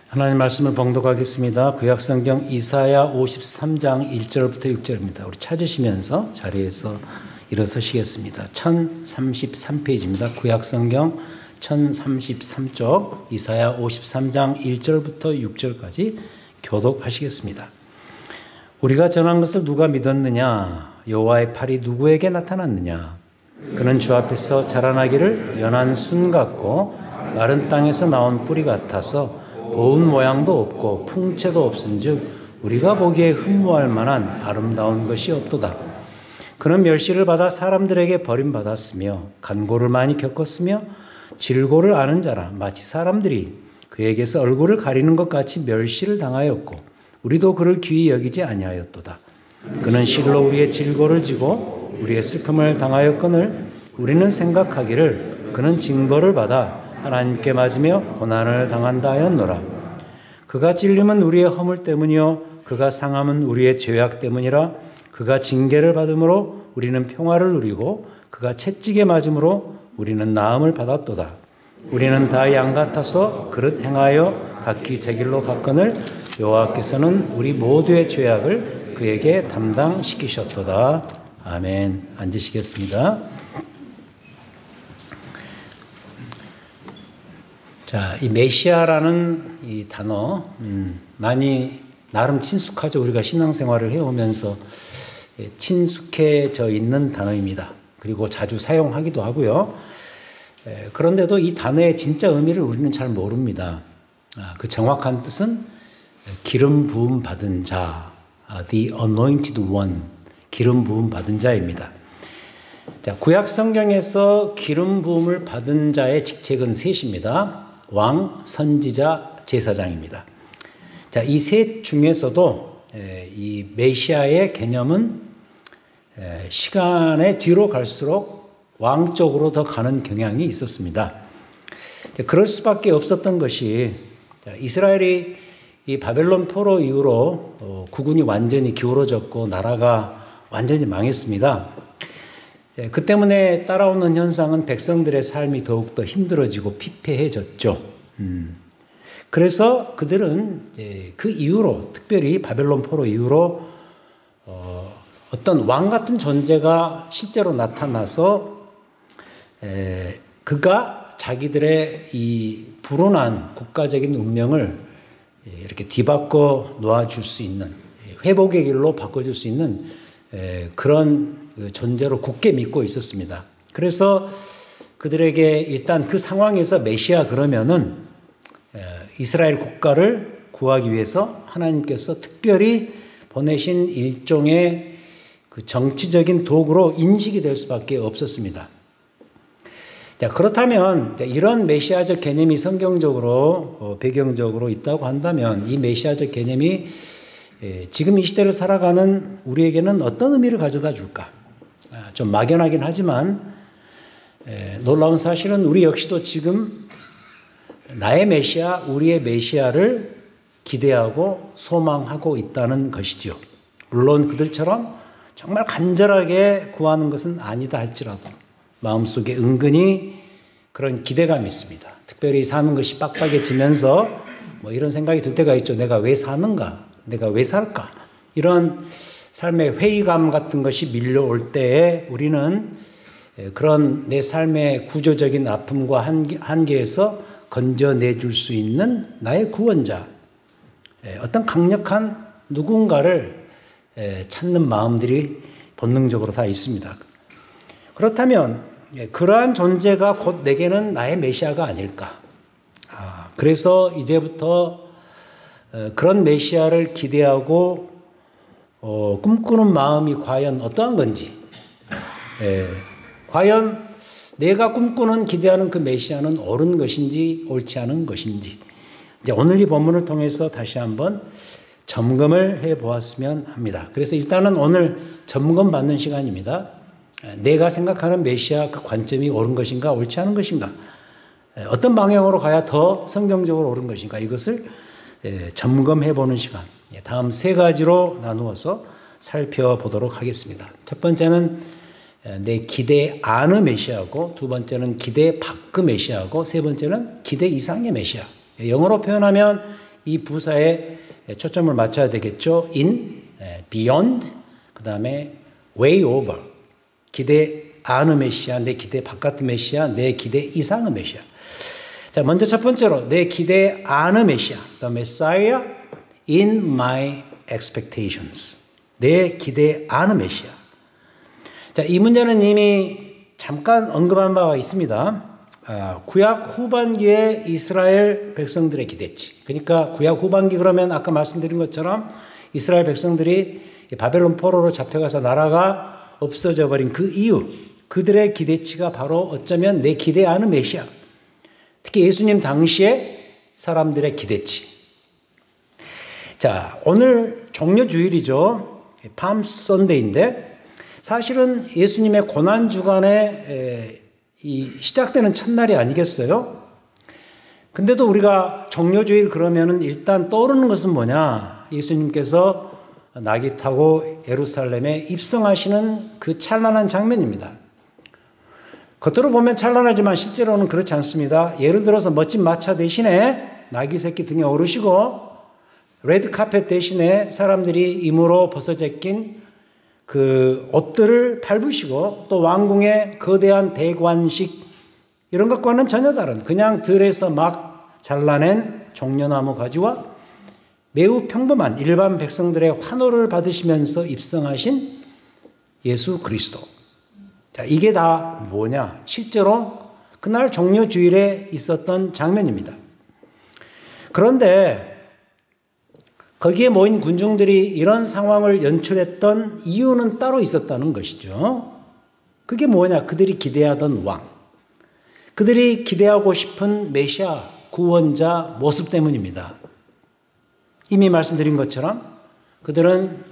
하나님 말씀을 봉독하겠습니다. 구약성경 이사야 53장 1절부터 6절입니다. 우리 찾으시면서 자리에서 일어서시겠습니다. 1033페이지입니다. 구약성경 1033쪽 이사야 53장 1절부터 6절까지 교독하시겠습니다. 우리가 전한 것을 누가 믿었느냐? 여호와의 팔이 누구에게 나타났느냐? 그는 주 앞에서 자라나기를 연한 순 같고 마른 땅에서 나온 뿌리 같아서 고운 모양도 없고 풍채도 없은즉 우리가 보기에 흠모할 만한 아름다운 것이 없도다. 그는 멸시를 받아 사람들에게 버림받았으며 간고를 많이 겪었으며 질고를 아는 자라. 마치 사람들이 그에게서 얼굴을 가리는 것 같이 멸시를 당하였고 우리도 그를 귀히 여기지 아니하였도다. 그는 실로 우리의 질고를 지고 우리의 슬픔을 당하였거늘 우리는 생각하기를 그는 징벌을 받아 하나님께 맞으며 고난을 당한다 하였노라. 그가 찔림은 우리의 허물 때문이요 그가 상함은 우리의 죄악 때문이라. 그가 징계를 받음으로 우리는 평화를 누리고 그가 채찍에 맞음으로 우리는 나음을 받았도다. 우리는 다 양 같아서 그릇 행하여 각기 제 길로 갔거늘 여호와께서는 우리 모두의 죄악을 그에게 담당시키셨도다. 아멘. 앉으시겠습니다. 자, 이 메시아라는 이 단어 많이 나름 친숙하죠. 우리가 신앙생활을 해오면서 친숙해져 있는 단어입니다. 그리고 자주 사용하기도 하고요. 그런데도 이 단어의 진짜 의미를 우리는 잘 모릅니다. 그 정확한 뜻은 기름 부음 받은 자, the anointed one, 기름 부음 받은 자입니다. 자, 구약 성경에서 기름 부음을 받은 자의 직책은 셋입니다. 왕, 선지자, 제사장입니다. 자, 이 셋 중에서도 이 메시아의 개념은 시간의 뒤로 갈수록 왕 쪽으로 더 가는 경향이 있었습니다. 그럴 수밖에 없었던 것이 이스라엘이 이 바벨론 포로 이후로 국군이 완전히 기울어졌고 나라가 완전히 망했습니다. 그 때문에 따라오는 현상은 백성들의 삶이 더욱더 힘들어지고 피폐해졌죠. 그래서 그들은 그 이후로 특별히 바벨론 포로 이후로 어떤 왕 같은 존재가 실제로 나타나서 그가 자기들의 이 불운한 국가적인 운명을 이렇게 뒤바꿔 놓아줄 수 있는 회복의 길로 바꿔줄 수 있는 그런 존재로 굳게 믿고 있었습니다. 그래서 그들에게 일단 그 상황에서 메시아 그러면은 이스라엘 국가를 구하기 위해서 하나님께서 특별히 보내신 일종의 그 정치적인 도구로 인식이 될 수밖에 없었습니다. 자, 그렇다면 이런 메시아적 개념이 성경적으로 배경적으로 있다고 한다면 이 메시아적 개념이 지금 이 시대를 살아가는 우리에게는 어떤 의미를 가져다 줄까? 좀 막연하긴 하지만 놀라운 사실은 우리 역시도 지금 나의 메시아, 우리의 메시아를 기대하고 소망하고 있다는 것이죠. 물론 그들처럼 정말 간절하게 구하는 것은 아니다 할지라도 마음속에 은근히 그런 기대감이 있습니다. 특별히 사는 것이 빡빡해지면서 뭐 이런 생각이 들 때가 있죠. 내가 왜 사는가? 내가 왜 살까? 이런 삶의 회의감 같은 것이 밀려올 때에 우리는 그런 내 삶의 구조적인 아픔과 한계에서 건져내줄 수 있는 나의 구원자, 어떤 강력한 누군가를 찾는 마음들이 본능적으로 다 있습니다. 그렇다면 그러한 존재가 곧 내게는 나의 메시아가 아닐까. 그래서 이제부터 그런 메시아를 기대하고 꿈꾸는 마음이 과연 어떠한 건지, 과연 내가 꿈꾸는 기대하는 그 메시아는 옳은 것인지 옳지 않은 것인지 이제 오늘 이 본문을 통해서 다시 한번 점검을 해보았으면 합니다. 그래서 일단은 오늘 점검받는 시간입니다. 내가 생각하는 메시아 그 관점이 옳은 것인가 옳지 않은 것인가, 어떤 방향으로 가야 더 성경적으로 옳은 것인가, 이것을 점검해보는 시간, 다음 세 가지로 나누어서 살펴보도록 하겠습니다. 첫 번째는 내 기대 안의 메시아고, 두 번째는 기대 밖의 메시아고, 세 번째는 기대 이상의 메시아. 영어로 표현하면 이 부사에 초점을 맞춰야 되겠죠. in, beyond, 그 다음에 way over. 기대 안의 메시아, 내 기대 바깥의 메시아, 내 기대 이상의 메시아. 자, 먼저 첫 번째로 내 기대 안의 메시아, the Messiah in my expectations. 내 기대 안의 메시아. 자, 이 문제는 이미 잠깐 언급한 바가 있습니다. 구약 후반기에 이스라엘 백성들의 기대치. 그러니까 구약 후반기 그러면 아까 말씀드린 것처럼 이스라엘 백성들이 바벨론 포로로 잡혀가서 나라가 없어져 버린 그 이유, 그들의 기대치가 바로 어쩌면 내 기대 안의 메시아. 특히 예수님 당시에 사람들의 기대치. 자, 오늘 종려주일이죠. 팜 선데이인데 사실은 예수님의 고난주간에 시작되는 첫날이 아니겠어요? 근데도 우리가 종려주일 그러면은 일단 떠오르는 것은 뭐냐? 예수님께서 나귀 타고 예루살렘에 입성하시는 그 찬란한 장면입니다. 겉으로 보면 찬란하지만 실제로는 그렇지 않습니다. 예를 들어서 멋진 마차 대신에 나귀 새끼 등에 오르시고 레드 카펫 대신에 사람들이 임으로 벗어제낀 그 옷들을 밟으시고 또 왕궁의 거대한 대관식 이런 것과는 전혀 다른 그냥 들에서 막 잘라낸 종려나무 가지와 매우 평범한 일반 백성들의 환호를 받으시면서 입성하신 예수 그리스도. 자, 이게 다 뭐냐? 실제로 그날 종려주일에 있었던 장면입니다. 그런데 거기에 모인 군중들이 이런 상황을 연출했던 이유는 따로 있었다는 것이죠. 그게 뭐냐? 그들이 기대하던 왕. 그들이 기대하고 싶은 메시아, 구원자 모습 때문입니다. 이미 말씀드린 것처럼 그들은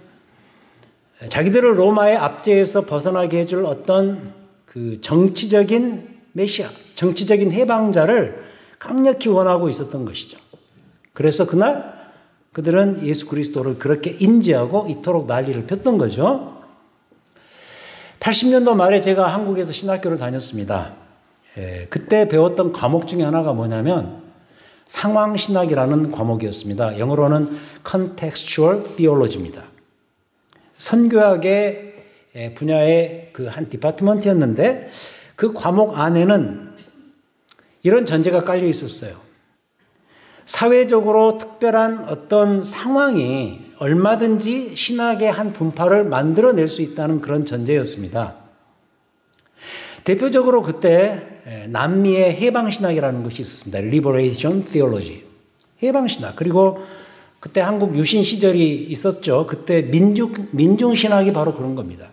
자기들을 로마의 압제에서 벗어나게 해줄 어떤 그 정치적인 메시아, 정치적인 해방자를 강력히 원하고 있었던 것이죠. 그래서 그날 그들은 예수 그리스도를 그렇게 인지하고 이토록 난리를 폈던 거죠. 80년도 말에 제가 한국에서 신학교를 다녔습니다. 그때 배웠던 과목 중에 하나가 뭐냐면 상황신학이라는 과목이었습니다. 영어로는 contextual theology입니다. 선교학의 분야의 그 한 디파트먼트였는데 그 과목 안에는 이런 전제가 깔려 있었어요. 사회적으로 특별한 어떤 상황이 얼마든지 신학의 한 분파를 만들어낼 수 있다는 그런 전제였습니다. 대표적으로 그때 남미의 해방신학이라는 것이 있었습니다. Liberation Theology. 해방신학. 그리고 그때 한국 유신 시절이 있었죠. 그때 민중신학이 바로 그런 겁니다.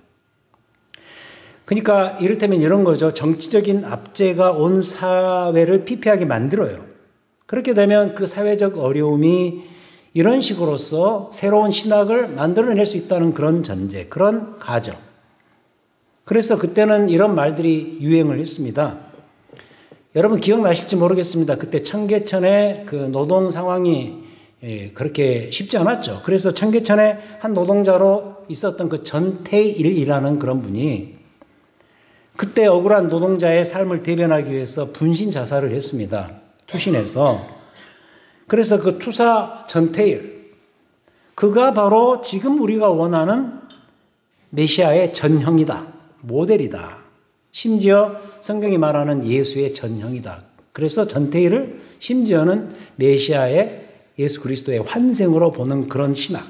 그러니까 이를테면 이런 거죠. 정치적인 압제가 온 사회를 피폐하게 만들어요. 그렇게 되면 그 사회적 어려움이 이런 식으로서 새로운 신학을 만들어낼 수 있다는 그런 전제, 그런 가정. 그래서 그때는 이런 말들이 유행을 했습니다. 여러분 기억나실지 모르겠습니다. 그때 청계천의 그 노동 상황이 그렇게 쉽지 않았죠. 그래서 청계천의 한 노동자로 있었던 그 전태일이라는 그런 분이 그때 억울한 노동자의 삶을 대변하기 위해서 분신 자살을 했습니다. 투신해서. 그래서 그 투사 전태일, 그가 바로 지금 우리가 원하는 메시아의 전형이다. 모델이다. 심지어 성경이 말하는 예수의 전형이다. 그래서 전태일을 심지어는 메시아의 예수 그리스도의 환생으로 보는 그런 신학.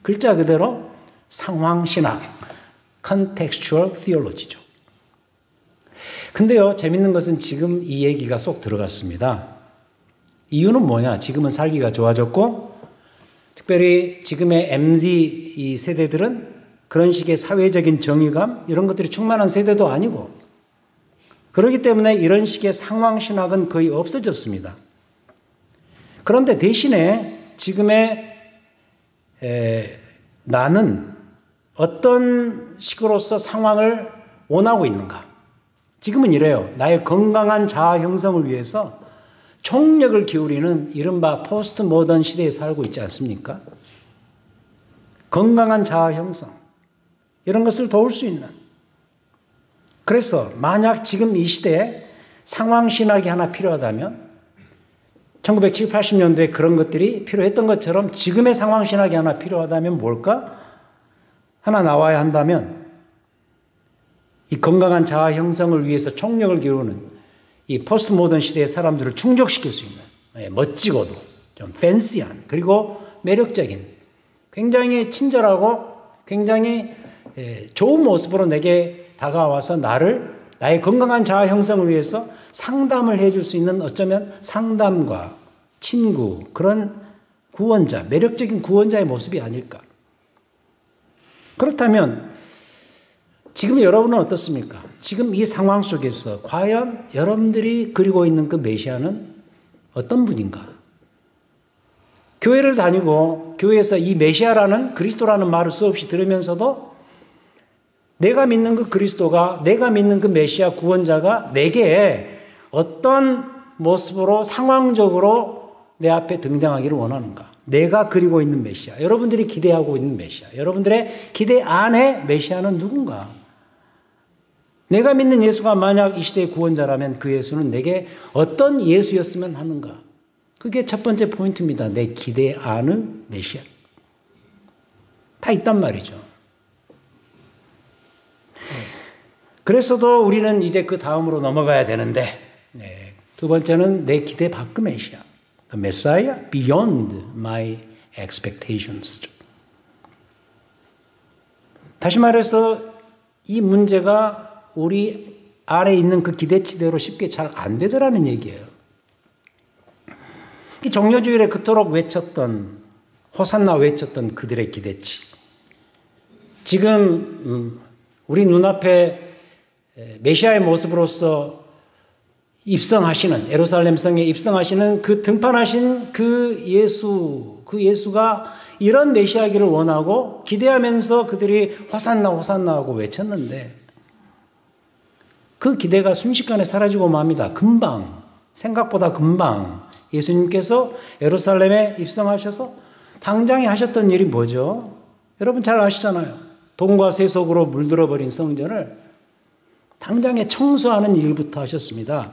글자 그대로 상황신학, contextual theology죠. 근데요, 재밌는 것은 지금 이 얘기가 쏙 들어갔습니다. 이유는 뭐냐? 지금은 살기가 좋아졌고, 특별히 지금의 MZ 이 세대들은 그런 식의 사회적인 정의감, 이런 것들이 충만한 세대도 아니고, 그렇기 때문에 이런 식의 상황신학은 거의 없어졌습니다. 그런데 대신에 지금의 나는 어떤 식으로서 상황을 원하고 있는가? 지금은 이래요. 나의 건강한 자아 형성을 위해서 총력을 기울이는 이른바 포스트 모던 시대에 살고 있지 않습니까? 건강한 자아 형성. 이런 것을 도울 수 있는. 그래서 만약 지금 이 시대에 상황신학이 하나 필요하다면 1970, 80년도에 그런 것들이 필요했던 것처럼 지금의 상황 신학이 하나 필요하다면 뭘까? 하나 나와야 한다면 이 건강한 자아 형성을 위해서 총력을 기울이는 이 포스트 모던 시대의 사람들을 충족시킬 수 있는 멋지고도 좀 팬시한 그리고 매력적인 굉장히 친절하고 굉장히 좋은 모습으로 내게 다가와서 나의 건강한 자아 형성을 위해서 상담을 해줄 수 있는 어쩌면 상담과 친구 그런 구원자 매력적인 구원자의 모습이 아닐까. 그렇다면 지금 여러분은 어떻습니까? 지금 이 상황 속에서 과연 여러분들이 그리고 있는 그 메시아는 어떤 분인가? 교회를 다니고 교회에서 이 메시아라는 그리스도라는 말을 수없이 들으면서도 내가 믿는 그 그리스도가 내가 믿는 그 메시아 구원자가 내게 어떤 모습으로 상황적으로 내 앞에 등장하기를 원하는가? 내가 그리고 있는 메시아, 여러분들이 기대하고 있는 메시아, 여러분들의 기대 안에 메시아는 누군가? 내가 믿는 예수가 만약 이 시대의 구원자라면 그 예수는 내게 어떤 예수였으면 하는가? 그게 첫 번째 포인트입니다. 내 기대 안의 메시아. 다 있단 말이죠. 그래서도 우리는 이제 그 다음으로 넘어가야 되는데 두 번째는 내 기대 밖의 메시아. The Messiah beyond my expectations. 다시 말해서 이 문제가 우리 안에 있는 그 기대치대로 쉽게 잘 안 되더라는 얘기예요. 종려주일에 그토록 외쳤던 호산나 외쳤던 그들의 기대치. 지금 우리 눈앞에 메시아의 모습으로서 입성하시는 예루살렘 성에 입성하시는 그 등판하신 그 예수가 이런 메시아기를 원하고 기대하면서 그들이 호산나 호산나 하고 외쳤는데 그 기대가 순식간에 사라지고 맙니다. 금방 생각보다 금방 예수님께서 예루살렘에 입성하셔서 당장에 하셨던 일이 뭐죠? 여러분 잘 아시잖아요. 돈과 세속으로 물들어버린 성전을 당장에 청소하는 일부터 하셨습니다.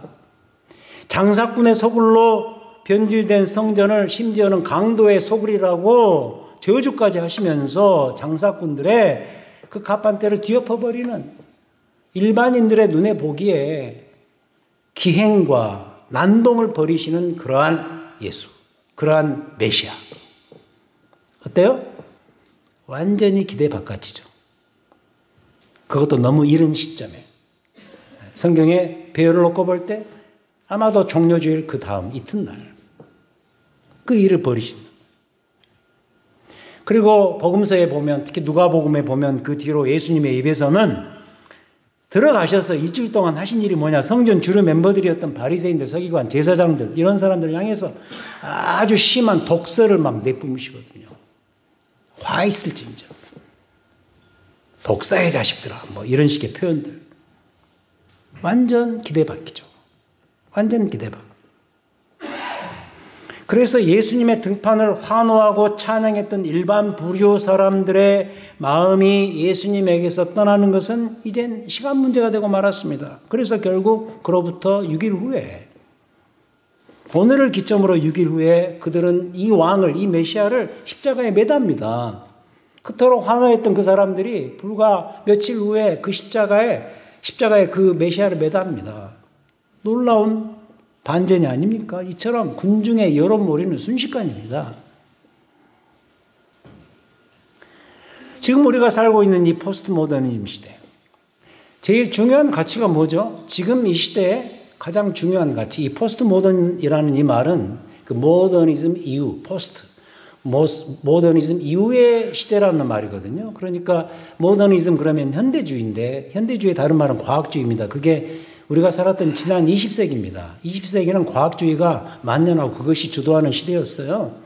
장사꾼의 소굴로 변질된 성전을 심지어는 강도의 소굴이라고 저주까지 하시면서 장사꾼들의 그 갑판대를 뒤엎어버리는 일반인들의 눈에 보기에 기행과 난동을 벌이시는 그러한 예수, 그러한 메시아. 어때요? 완전히 기대 바깥이죠. 그것도 너무 이른 시점에. 성경에 배열을 놓고 볼 때 아마도 종려주일 그 다음 이튿날 그 일을 벌이신다. 그리고 복음서에 보면 특히 누가복음에 보면 그 뒤로 예수님의 입에서는 들어가셔서 일주일 동안 하신 일이 뭐냐. 성전 주류 멤버들이었던 바리새인들, 서기관, 제사장들 이런 사람들을 향해서 아주 심한 독설을 막 내뿜으시거든요. 화 있을진저. 독사의 자식들아. 뭐 이런 식의 표현들. 완전 기대 밖이죠. 완전 기대 밖. 그래서 예수님의 등판을 환호하고 찬양했던 일반 부류 사람들의 마음이 예수님에게서 떠나는 것은 이젠 시간 문제가 되고 말았습니다. 그래서 결국 그로부터 6일 후에 오늘을 기점으로 6일 후에 그들은 이 왕을, 이 메시아를 십자가에 매답니다. 그토록 환호했던 그 사람들이 불과 며칠 후에 그 십자가에 그 메시아를 매답니다. 놀라운 반전이 아닙니까? 이처럼 군중의 여론몰이는 순식간입니다. 지금 우리가 살고 있는 이 포스트 모더니즘 시대. 제일 중요한 가치가 뭐죠? 지금 이 시대에 가장 중요한 가치. 이 포스트 모던이라는 이 말은 그 모더니즘 이후, 모더니즘 이후의 시대라는 말이거든요. 그러니까 모더니즘 그러면 현대주의인데 현대주의의 다른 말은 과학주의입니다. 그게 우리가 살았던 지난 20세기입니다. 20세기는 과학주의가 만연하고 그것이 주도하는 시대였어요.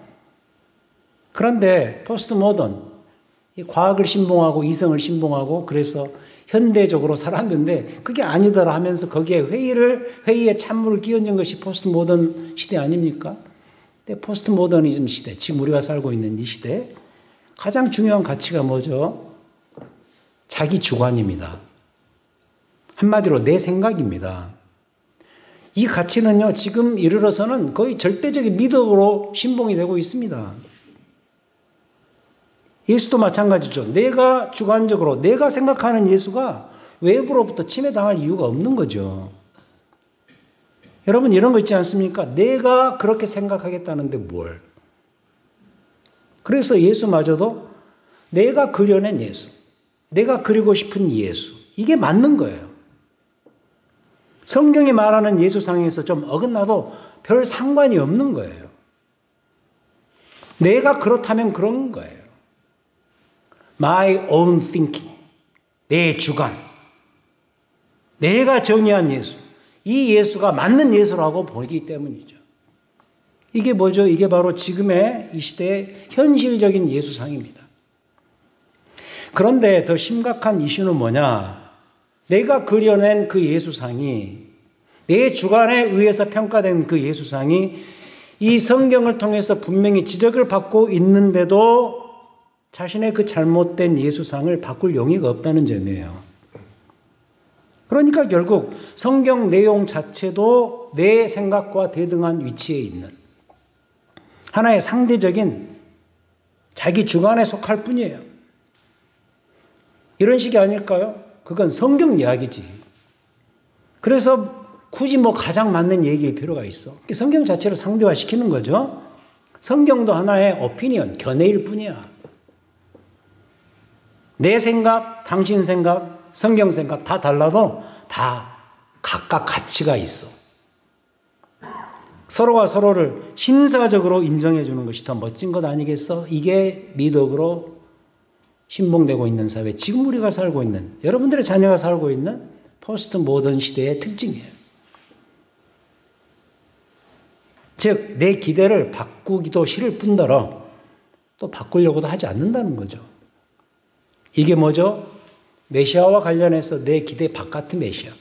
그런데 포스트 모던, 과학을 신봉하고 이성을 신봉하고 그래서 현대적으로 살았는데 그게 아니더라 하면서 거기에 회의에 찬물을 끼얹은 것이 포스트 모던 시대 아닙니까? 근데 포스트 모더니즘 시대, 지금 우리가 살고 있는 이 시대에 가장 중요한 가치가 뭐죠? 자기 주관입니다. 한마디로 내 생각입니다. 이 가치는요, 지금 이르러서는 거의 절대적인 미덕으로 신봉이 되고 있습니다. 예수도 마찬가지죠. 내가 주관적으로, 내가 생각하는 예수가 외부로부터 침해당할 이유가 없는 거죠. 여러분, 이런 거 있지 않습니까? 내가 그렇게 생각하겠다는데 뭘. 그래서 예수마저도 내가 그려낸 예수, 내가 그리고 싶은 예수, 이게 맞는 거예요. 성경이 말하는 예수상에서 좀 어긋나도 별 상관이 없는 거예요. 내가 그렇다면 그런 거예요. My own thinking, 내 주관, 내가 정의한 예수, 이 예수가 맞는 예수라고 보기 때문이죠. 이게 뭐죠? 이게 바로 지금의 이 시대의 현실적인 예수상입니다. 그런데 더 심각한 이슈는 뭐냐? 내가 그려낸 그 예수상이, 내 주관에 의해서 평가된 그 예수상이 이 성경을 통해서 분명히 지적을 받고 있는데도 자신의 그 잘못된 예수상을 바꿀 용의가 없다는 점이에요. 그러니까 결국 성경 내용 자체도 내 생각과 대등한 위치에 있는 하나의 상대적인 자기 주관에 속할 뿐이에요. 이런 식이 아닐까요? 그건 성경 이야기지. 그래서 굳이 뭐 가장 맞는 얘기일 필요가 있어. 성경 자체를 상대화시키는 거죠. 성경도 하나의 오피니언, 견해일 뿐이야. 내 생각, 당신 생각, 성경 생각 다 달라도 다 각각 가치가 있어. 서로가 서로를 신사적으로 인정해 주는 것이 더 멋진 것 아니겠어? 이게 미덕으로 신봉되고 있는 사회, 지금 우리가 살고 있는, 여러분들의 자녀가 살고 있는 포스트 모던 시대의 특징이에요. 즉, 내 기대를 바꾸기도 싫을 뿐더러 또 바꾸려고도 하지 않는다는 거죠. 이게 뭐죠? 메시아와 관련해서 내 기대 바깥의 메시아.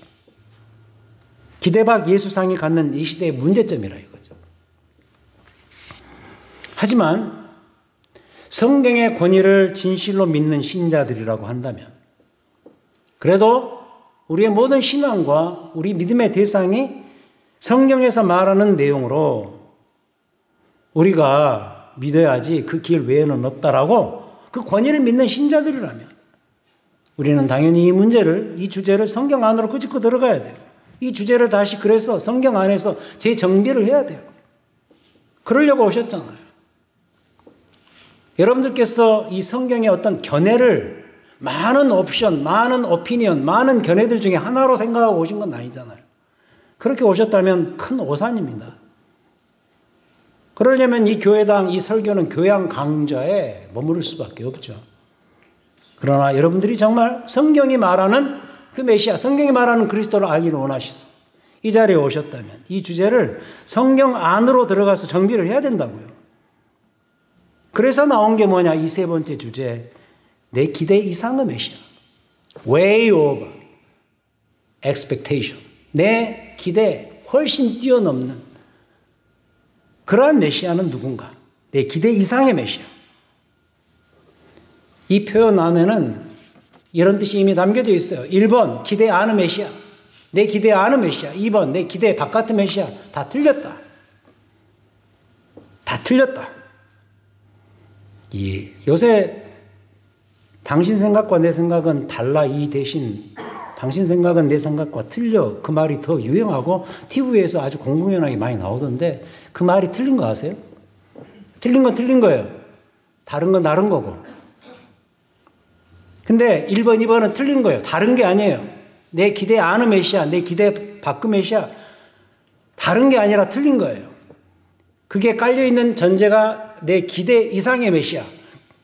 기대 밖 예수상이 갖는 이 시대의 문제점이라 이거죠. 하지만 성경의 권위를 진실로 믿는 신자들이라고 한다면 그래도 우리의 모든 신앙과 우리 믿음의 대상이 성경에서 말하는 내용으로 우리가 믿어야지 그 길 외에는 없다라고 그 권위를 믿는 신자들이라면 우리는 당연히 이 문제를, 이 주제를 성경 안으로 끄집고 들어가야 돼요. 이 주제를 다시 그래서 성경 안에서 재정비를 해야 돼요. 그러려고 오셨잖아요. 여러분들께서 이 성경의 어떤 견해를 많은 옵션, 많은 오피니언, 많은 견해들 중에 하나로 생각하고 오신 건 아니잖아요. 그렇게 오셨다면 큰 오산입니다. 그러려면 이 교회당, 이 설교는 교양 강좌에 머무를 수밖에 없죠. 그러나 여러분들이 정말 성경이 말하는 그 메시아, 성경이 말하는 그리스도를 알기를 원하셔서 이 자리에 오셨다면 이 주제를 성경 안으로 들어가서 정비를 해야 된다고요. 그래서 나온 게 뭐냐? 이 세 번째 주제, 내 기대 이상의 메시아. Way over expectation. 내 기대 훨씬 뛰어넘는 그러한 메시아는 누군가? 내 기대 이상의 메시아. 이 표현 안에는 이런 뜻이 이미 담겨져 있어요. 1번, 기대 아는 메시아. 내 기대 아는 메시아. 2번, 내 기대 바깥의 메시아. 다 틀렸다. 다 틀렸다. 요새 당신 생각과 내 생각은 달라 이 대신 당신 생각은 내 생각과 틀려. 그 말이 더 유행하고 TV에서 아주 공공연하게 많이 나오던데 그 말이 틀린 거 아세요? 틀린 건 틀린 거예요. 다른 건 다른 거고. 근데 1번, 2번은 틀린 거예요. 다른 게 아니에요. 내 기대 아는 메시아, 내 기대 밖의 메시아 다른 게 아니라 틀린 거예요. 그게 깔려있는 전제가 내 기대 이상의 메시아.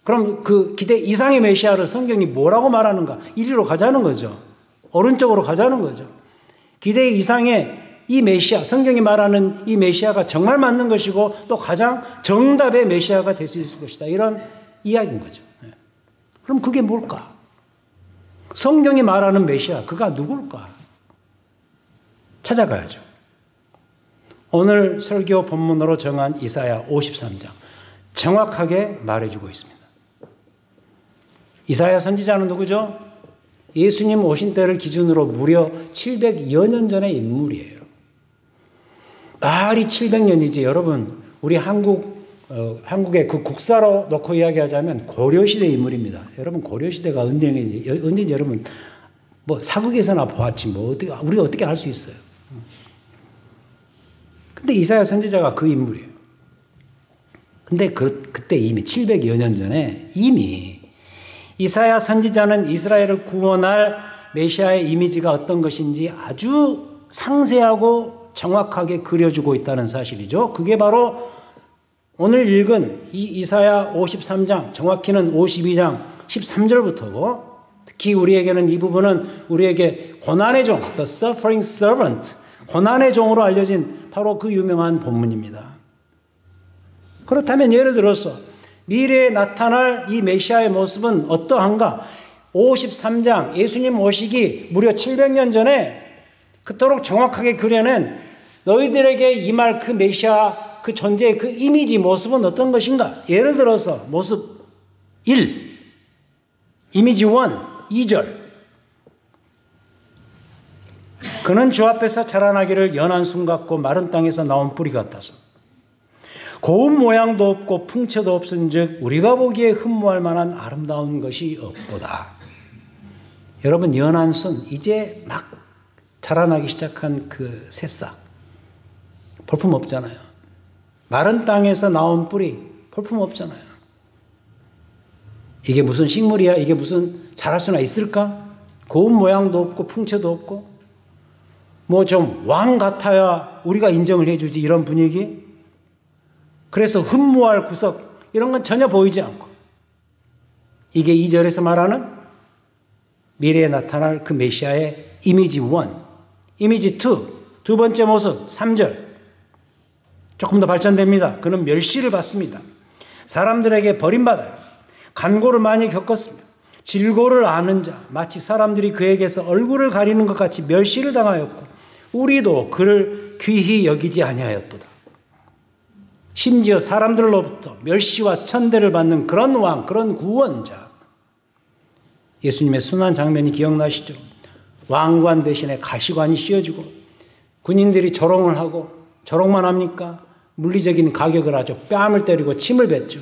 그럼 그 기대 이상의 메시아를 성경이 뭐라고 말하는가? 이리로 가자는 거죠. 오른쪽으로 가자는 거죠. 기대 이상의 이 메시아, 성경이 말하는 이 메시아가 정말 맞는 것이고 또 가장 정답의 메시아가 될 수 있을 것이다. 이런 이야기인 거죠. 그럼 그게 뭘까? 성경이 말하는 메시아, 그가 누굴까? 찾아가야죠. 오늘 설교 본문으로 정한 이사야 53장 정확하게 말해주고 있습니다. 이사야 선지자는 누구죠? 예수님 오신 때를 기준으로 무려 700여 년 전의 인물이에요. 말이 700년이지 여러분 우리 한국의 그 국사로 놓고 이야기하자면 고려시대 인물입니다. 여러분 고려시대가 언제인지 여러분 뭐 사극에서나 보았지 뭐 우리가 어떻게 알 수 있어요. 근데 이사야 선지자가 그 인물이에요. 근데 그때 이미 700여 년 전에 이미 이사야 선지자는 이스라엘을 구원할 메시아의 이미지가 어떤 것인지 아주 상세하고 정확하게 그려주고 있다는 사실이죠. 그게 바로 오늘 읽은 이 이사야 53장, 정확히는 52장 13절부터고 특히 우리에게는 이 부분은 우리에게 고난의 종, the suffering servant, 고난의 종으로 알려진 바로 그 유명한 본문입니다. 그렇다면 예를 들어서 미래에 나타날 이 메시아의 모습은 어떠한가? 53장 예수님 오시기 무려 700년 전에 그토록 정확하게 그려낸 너희들에게 임할 그 메시아 그 존재의 그 이미지 모습은 어떤 것인가? 예를 들어서 모습 1, 이미지 1, 2절. 그는 주 앞에서 자라나기를 연한 순 같고 마른 땅에서 나온 뿌리 같아서 고운 모양도 없고 풍채도 없은즉 우리가 보기에 흠모할 만한 아름다운 것이 없도다. 여러분 연한 순 이제 막 자라나기 시작한 그 새싹 볼품 없잖아요. 마른 땅에서 나온 뿌리 볼품 없잖아요. 이게 무슨 식물이야? 이게 무슨 자랄 수나 있을까? 고운 모양도 없고 풍채도 없고 뭐 좀 왕 같아야 우리가 인정을 해주지 이런 분위기. 그래서 흠모할 구석 이런 건 전혀 보이지 않고 이게 2절에서 말하는 미래에 나타날 그 메시아의 이미지 1, 이미지 2, 두 번째 모습 3절 조금 더 발전됩니다. 그는 멸시를 받습니다. 사람들에게 버림받아요. 간고를 많이 겪었으며 질고를 아는 자 마치 사람들이 그에게서 얼굴을 가리는 것 같이 멸시를 당하였고 우리도 그를 귀히 여기지 아니하였도다. 심지어 사람들로부터 멸시와 천대를 받는 그런 왕, 그런 구원자. 예수님의 순환 장면이 기억나시죠? 왕관 대신에 가시관이 씌워지고 군인들이 조롱을 하고 조롱만 합니까? 물리적인 가격을 하죠. 뺨을 때리고 침을 뱉죠.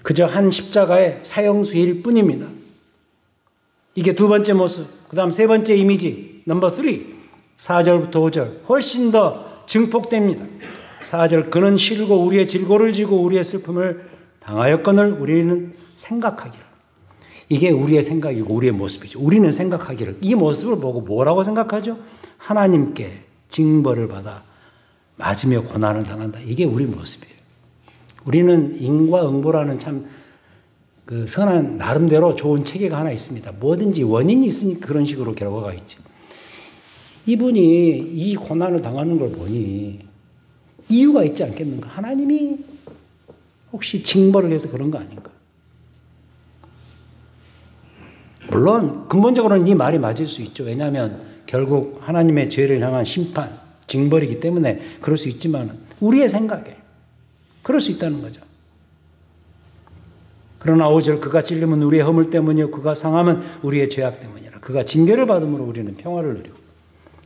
그저 한 십자가의 사형수일 뿐입니다. 이게 두 번째 모습. 그 다음 세 번째 이미지 넘버 3 4절부터 5절 훨씬 더 증폭됩니다. 4절 그는 실고 우리의 질고를 지고 우리의 슬픔을 당하였거늘 우리는 생각하기를. 이게 우리의 생각이고 우리의 모습이죠. 우리는 생각하기를. 이 모습을 보고 뭐라고 생각하죠? 하나님께 징벌을 받아 맞으며 고난을 당한다. 이게 우리 모습이에요. 우리는 인과응보라는 참 그 선한 나름대로 좋은 체계가 하나 있습니다. 뭐든지 원인이 있으니까 그런 식으로 결과가 있지. 이분이 이 고난을 당하는 걸 보니 이유가 있지 않겠는가? 하나님이 혹시 징벌을 해서 그런 거 아닌가? 물론 근본적으로는 이 말이 맞을 수 있죠. 왜냐하면 결국 하나님의 죄를 향한 심판, 징벌이기 때문에 그럴 수 있지만 우리의 생각에 그럴 수 있다는 거죠. 그러나 5절 그가 찔림은 우리의 허물 때문이요 그가 상함은 우리의 죄악 때문이라. 그가 징계를 받음으로 우리는 평화를 누리고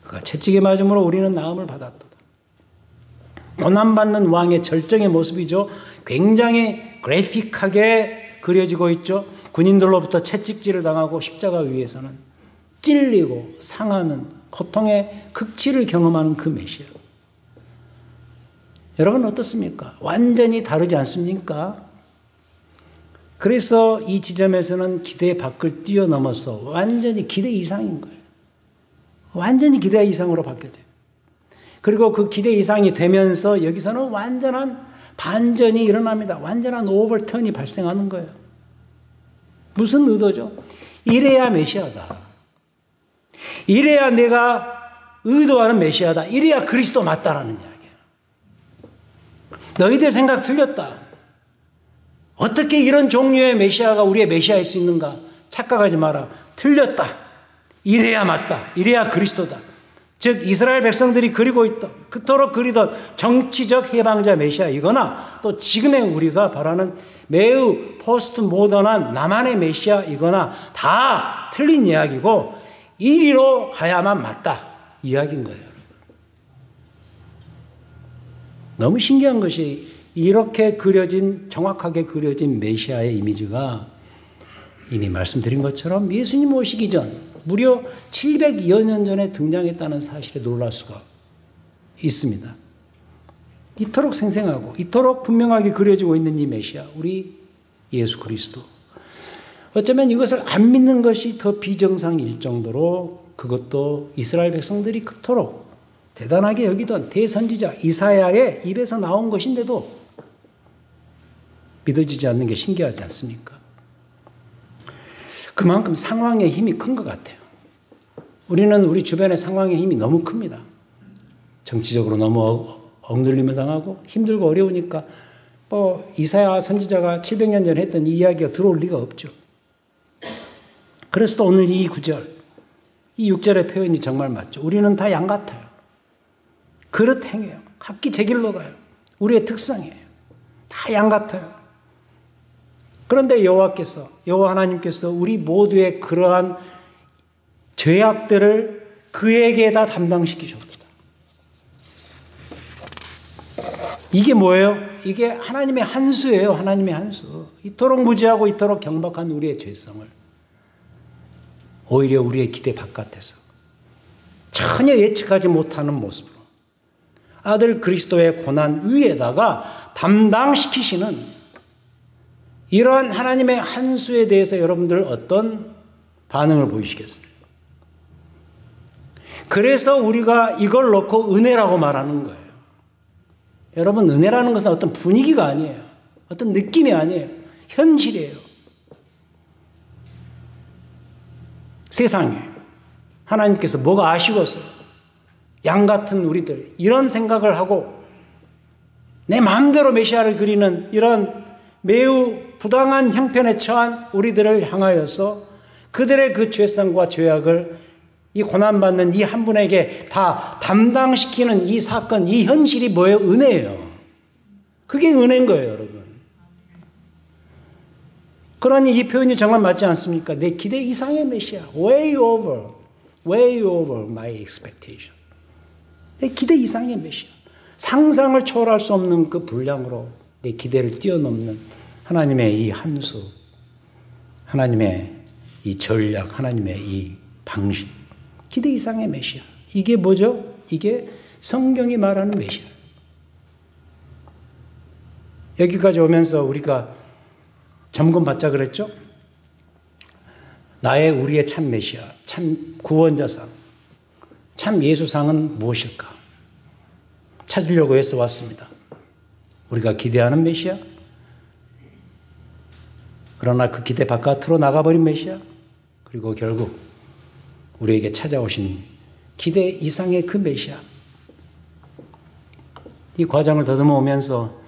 그가 채찍에 맞음으로 우리는 나음을 받았도다. 고난받는 왕의 절정의 모습이죠. 굉장히 그래픽하게 그려지고 있죠. 군인들로부터 채찍질을 당하고 십자가 위에서는 찔리고 상하는 고통의 극치를 경험하는 그 메시아. 여러분 어떻습니까? 완전히 다르지 않습니까? 그래서 이 지점에서는 기대 밖을 뛰어넘어서 완전히 기대 이상인 거예요. 완전히 기대 이상으로 바뀌어져요. 그리고 그 기대 이상이 되면서 여기서는 완전한 반전이 일어납니다. 완전한 오버턴이 발생하는 거예요. 무슨 의도죠? 이래야 메시아다. 이래야 내가 의도하는 메시아다. 이래야 그리스도 맞다라는 이야기예요. 너희들 생각 틀렸다. 어떻게 이런 종류의 메시아가 우리의 메시아일 수 있는가? 착각하지 마라. 틀렸다. 이래야 맞다. 이래야 그리스도다. 즉 이스라엘 백성들이 그리고 있던 그토록 그리던 정치적 해방자 메시아이거나 또 지금의 우리가 바라는 매우 포스트 모던한 나만의 메시아이거나 다 틀린 이야기고 이리로 가야만 맞다. 이야기인 거예요. 너무 신기한 것이 이렇게 정확하게 그려진 메시아의 이미지가 이미 말씀드린 것처럼 예수님 오시기 전 무려 700여 년 전에 등장했다는 사실에 놀랄 수가 있습니다. 이토록 생생하고 이토록 분명하게 그려지고 있는 이 메시아, 우리 예수 그리스도. 어쩌면 이것을 안 믿는 것이 더 비정상일 정도로 그것도 이스라엘 백성들이 그토록 대단하게 여기던 대선지자 이사야의 입에서 나온 것인데도 믿어지지 않는 게 신기하지 않습니까? 그만큼 상황의 힘이 큰 것 같아요. 우리는 우리 주변의 상황의 힘이 너무 큽니다. 정치적으로 너무 억눌림을 당하고 힘들고 어려우니까 이사야 선지자가 700년 전에 했던 이 이야기가 들어올 리가 없죠. 그래서 오늘 이 9절, 이 6절의 표현이 정말 맞죠. 우리는 다 양 같아요. 그릇 행해요. 각기 제 길로 가요. 우리의 특성이에요. 다 양 같아요. 그런데 여호와 하나님께서 우리 모두의 그러한 죄악들을 그에게 다 담당시키셨다. 이게 뭐예요? 이게 하나님의 한수예요. 하나님의 한수. 이토록 무지하고 이토록 경박한 우리의 죄성을 오히려 우리의 기대 바깥에서 전혀 예측하지 못하는 모습으로 아들 그리스도의 고난 위에다가 담당시키시는 이러한 하나님의 한수에 대해서 여러분들 어떤 반응을 보이시겠어요? 그래서 우리가 이걸 놓고 은혜라고 말하는 거예요. 여러분, 은혜라는 것은 어떤 분위기가 아니에요. 어떤 느낌이 아니에요. 현실이에요. 세상에 하나님께서 뭐가 아쉬워서 양 같은 우리들 이런 생각을 하고 내 마음대로 메시아를 그리는 이런 매우 부당한 형편에 처한 우리들을 향하여서 그들의 그 죄성과 죄악을 이 고난받는 이 한 분에게 다 담당시키는 이 사건, 이 현실이 뭐예요? 은혜예요. 그게 은혜인 거예요, 여러분. 그러니 이 표현이 정말 맞지 않습니까? 내 기대 이상의 메시아. way over my expectation. 내 기대 이상의 메시아. 상상을 초월할 수 없는 그 분량으로 내 기대를 뛰어넘는 하나님의 이 한수, 하나님의 이 전략, 하나님의 이 방식. 기대 이상의 메시아. 이게 뭐죠? 이게 성경이 말하는 메시아. 여기까지 오면서 우리가 점검받자 그랬죠? 우리의 참 메시아, 참 구원자상, 참 예수상은 무엇일까? 찾으려고 해서 왔습니다. 우리가 기대하는 메시아? 그러나 그 기대 바깥으로 나가버린 메시아? 그리고 결국 우리에게 찾아오신 기대 이상의 그 메시아. 이 과정을 더듬어 오면서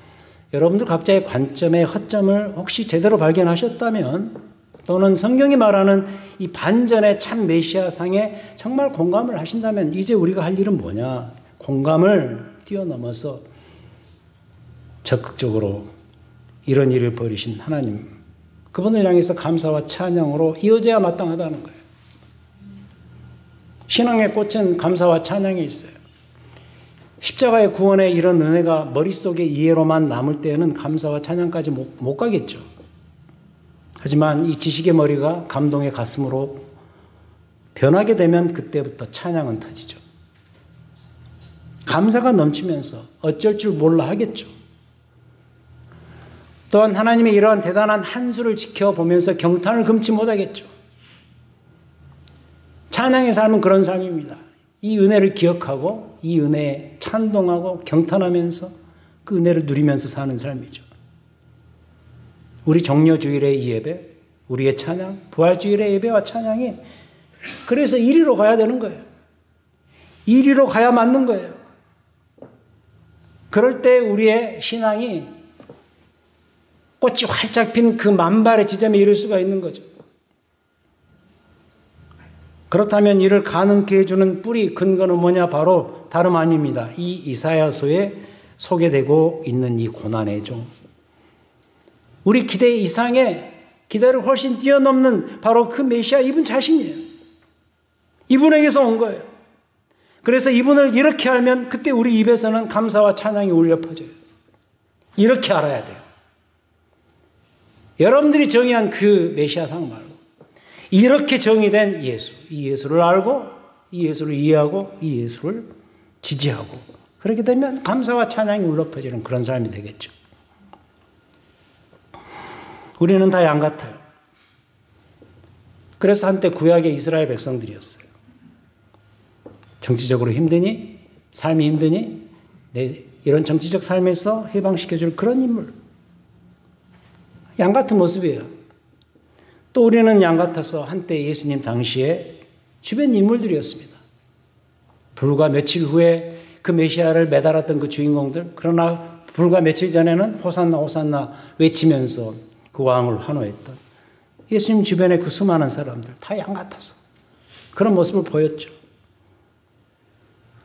여러분들 각자의 관점의 허점을 혹시 제대로 발견하셨다면 또는 성경이 말하는 이 반전의 참 메시아상에 정말 공감을 하신다면 이제 우리가 할 일은 뭐냐? 공감을 뛰어넘어서 적극적으로 이런 일을 벌이신 하나님, 그분을 향해서 감사와 찬양으로 이어져야 마땅하다는 거예요. 신앙의 꽃은 감사와 찬양이 있어요. 십자가의 구원의 이런 은혜가 머릿속에 이해로만 남을 때에는 감사와 찬양까지 못 가겠죠. 하지만 이 지식의 머리가 감동의 가슴으로 변하게 되면 그때부터 찬양은 터지죠. 감사가 넘치면서 어쩔 줄 몰라 하겠죠. 또한 하나님의 이러한 대단한 한수를 지켜보면서 경탄을 금치 못하겠죠. 찬양의 삶은 그런 삶입니다. 이 은혜를 기억하고 이 은혜에 찬동하고 경탄하면서 그 은혜를 누리면서 사는 삶이죠. 우리 정료주일의 이 예배, 우리의 찬양, 부활주일의 예배와 찬양이 그래서 1위로 가야 되는 거예요. 1위로 가야 맞는 거예요. 그럴 때 우리의 신앙이 꽃이 활짝 핀 그 만발의 지점에 이를 수가 있는 거죠. 그렇다면 이를 가능케 해주는 뿌리 근거는 뭐냐? 바로 다름 아닙니다. 이 이사야서에 소개되고 있는 이 고난의 종. 우리 기대 이상의 기대를 훨씬 뛰어넘는 바로 그 메시아 이분 자신이에요. 이분에게서 온 거예요. 그래서 이분을 이렇게 알면 그때 우리 입에서는 감사와 찬양이 울려 퍼져요. 이렇게 알아야 돼요. 여러분들이 정의한 그 메시아상 말고 이렇게 정의된 예수, 이 예수를 알고 이 예수를 이해하고 이 예수를 지지하고 그렇게 되면 감사와 찬양이 울려 퍼지는 그런 삶이 되겠죠. 우리는 다 양 같아요. 그래서 한때 구약의 이스라엘 백성들이었어요. 정치적으로 힘드니? 삶이 힘드니? 이런 정치적 삶에서 해방시켜줄 그런 인물. 양 같은 모습이에요. 또 우리는 양 같아서 한때 예수님 당시에 주변 인물들이었습니다. 불과 며칠 후에 그 메시아를 매달았던 그 주인공들, 그러나 불과 며칠 전에는 호산나 호산나 외치면서 그 왕을 환호했던 예수님 주변의 그 수많은 사람들 다 양 같아서 그런 모습을 보였죠.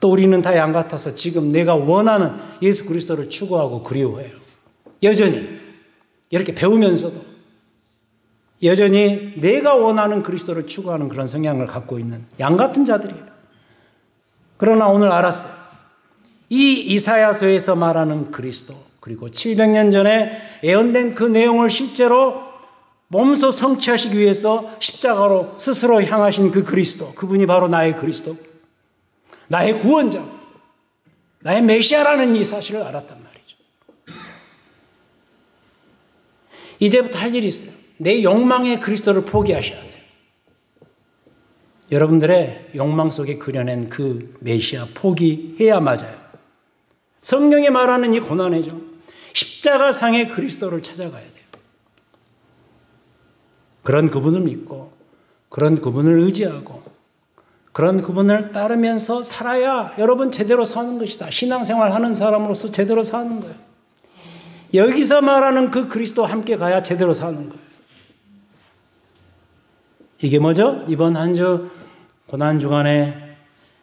또 우리는 다 양 같아서 지금 내가 원하는 예수 그리스도를 추구하고 그리워해요. 여전히 이렇게 배우면서도 여전히 내가 원하는 그리스도를 추구하는 그런 성향을 갖고 있는 양 같은 자들이에요. 그러나 오늘 알았어요. 이 이사야서에서 말하는 그리스도, 그리고 700년 전에 예언된 그 내용을 실제로 몸소 성취하시기 위해서 십자가로 스스로 향하신 그 그리스도, 그분이 바로 나의 그리스도, 나의 구원자, 나의 메시아라는 이 사실을 알았단 말이죠. 이제부터 할 일이 있어요. 내 욕망의 그리스도를 포기하셔야 돼요. 여러분들의 욕망 속에 그려낸 그 메시아 포기해야 맞아요. 성경에 말하는 이 고난의 종, 십자가상의 그리스도를 찾아가야 돼요. 그런 그분을 믿고 그런 그분을 의지하고 그런 그분을 따르면서 살아야 여러분 제대로 사는 것이다. 신앙생활 하는 사람으로서 제대로 사는 거예요. 여기서 말하는 그 그리스도와 함께 가야 제대로 사는 거예요. 이게 뭐죠? 이번 한 주 고난주간에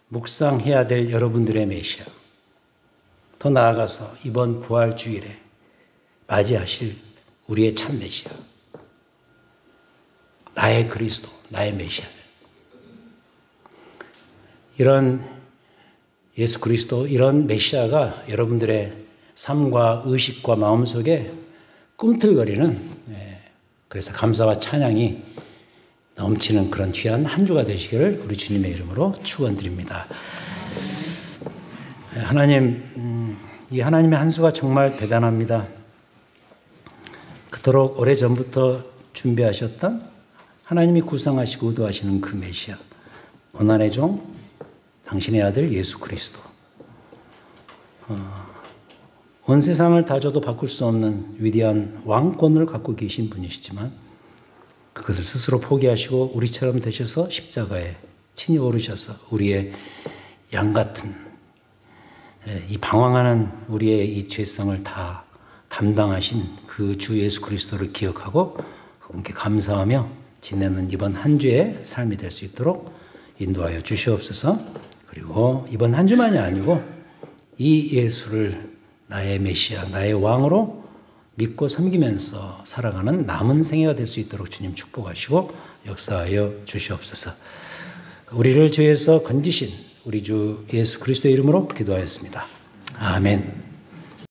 묵상해야 될 여러분들의 메시아. 더 나아가서 이번 부활주일에 맞이하실 우리의 참 메시아. 나의 그리스도, 나의 메시아. 이런 예수 그리스도, 이런 메시아가 여러분들의 삶과 의식과 마음속에 꿈틀거리는, 그래서 감사와 찬양이 넘치는 그런 귀한 한 주가 되시기를 우리 주님의 이름으로 축원드립니다. 하나님, 이 하나님의 한 수가 정말 대단합니다. 그토록 오래전부터 준비하셨던 하나님이 구상하시고 의도하시는 그 메시아, 고난의 종, 당신의 아들 예수 그리스도. 온 세상을 다 줘도 바꿀 수 없는 위대한 왕권을 갖고 계신 분이시지만 그것을 스스로 포기하시고 우리처럼 되셔서 십자가에 친히 오르셔서 우리의 양 같은 이 방황하는 우리의 이 죄성을 다 담당하신 그 주 예수 그리스도를 기억하고 그분께 감사하며 지내는 이번 한 주의 삶이 될 수 있도록 인도하여 주시옵소서. 그리고 이번 한 주만이 아니고 이 예수를 나의 메시아, 나의 왕으로 믿고 섬기면서 살아가는 남은 생애가 될 수 있도록 주님 축복하시고 역사하여 주시옵소서. 우리를 죄에서 건지신 우리 주 예수 그리스도의 이름으로 기도하였습니다. 아멘.